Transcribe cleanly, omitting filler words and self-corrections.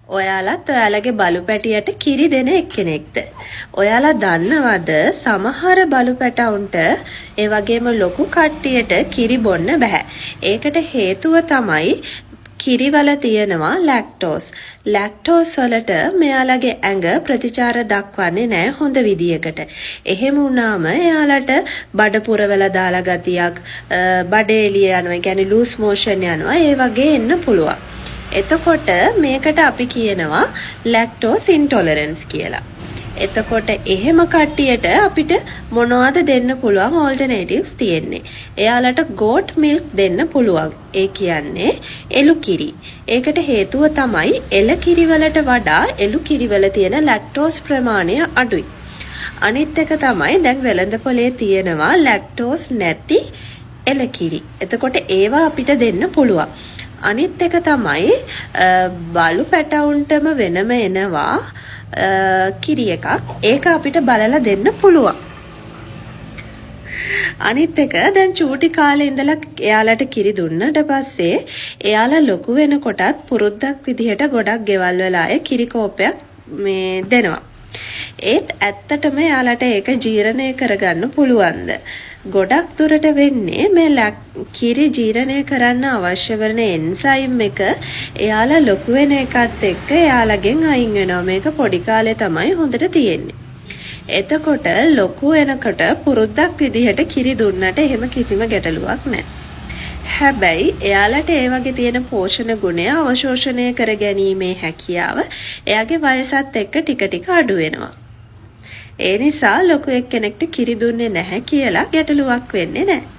ඔයාලත් ඔයාලගේ බලු පැටියට කිරි දෙන එක්කෙනෙක්ද? ඔයාලා දන්නවද සමහර බලු පැටවුන්ට ඒ වගේම ලොකු කට්ටියට කිරි බොන්න බෑ. ඒකට හේතුව තමයි කිරිවල තියෙනවා ලැක්ටෝස්. ලැක්ටෝස් වලට මෙයාලගේ ඇඟ ප්‍රතිචාර දක්වන්නේ නැහැ හොඳ විදියකට. එහෙම වුණාම එයාලට බඩ පුරවලා දාලා ගතියක්, බඩ එළිය යනවා, කියන්නේ ලූස් මෝෂන් යනවා, ඒ වගේ එන්න පුළුවන්. එතකොට මේකට අපි කියනවා ලැක්ටෝස් ඉන්ටොලරන්ස් කියලා. එතකොට එහෙම කට්ටියට අපිට මොනවද දෙන්න පුළුවන් ඕල්ටර්නේටිව්ස් තියෙන්නේ. එයාලට ගෝට් මිල්ක් දෙන්න පුළුවන්. ඒ කියන්නේ එළු කිරි. ඒකට හේතුව තමයි එළ කිරි වලට වඩා එළු කිරි වල තියෙන ලැක්ටෝස් ප්‍රමාණය අඩුයි. අනිත් එක තමයි දැන් වෙළඳපොලේ තියෙනවා ලැක්ටෝස් නැති එළ කිරි. එතකොට ඒවා අපිට දෙන්න පුළුවන්. අනිත් එක තමයි බලු පැටවුන්ටම වෙනම එනවා කිරි එකක්. ඒක අපිට බලලා දෙන්න පුළුවන්. අනිත් එක දැන් චූටි කාලේ ඉඳලා එයාලට කිරි දුන්නට පස්සේ එයාලා ලොකු වෙනකොටත් පුරුද්දක් විදිහට ගොඩක් ගෙවල් වල අය කිරි කෝපයක් දෙනවා. ඒත් ඇත්තටම එයාලට ඒක ජීර්ණය කරගන්න පුළුවන්ද? ගොඩක් දුරට වෙන්නේ මේ කිරි ජීර්ණය කරන්න අවශ්‍ය වෙන එන්සයිම් එක එයාලා ලොකු වෙන එකත් එක්ක එයාලගෙන් අයින් වෙනවා. මේක පොඩි කාලේ තමයි හොඳට තියෙන්නේ. එතකොට ලොකු වෙනකොට පුරුද්දක් විදිහට කිරි දුන්නට එහෙම කිසිම ගැටලුවක් නැහැ. හැබැයි එයාලට ඒ වගේ තියෙන පෝෂණ ගුණය අවශෝෂණය කර ගැනීමේ හැකියාව එයාගේ වයසත් එක්ක ටික ටික අඩු වෙනවා. ඒ නිසා ලොකු එක්කෙනෙක්ට කිරි දුන්නේ නැහැ කියලා ගැටලුවක් වෙන්නේ නැහැ.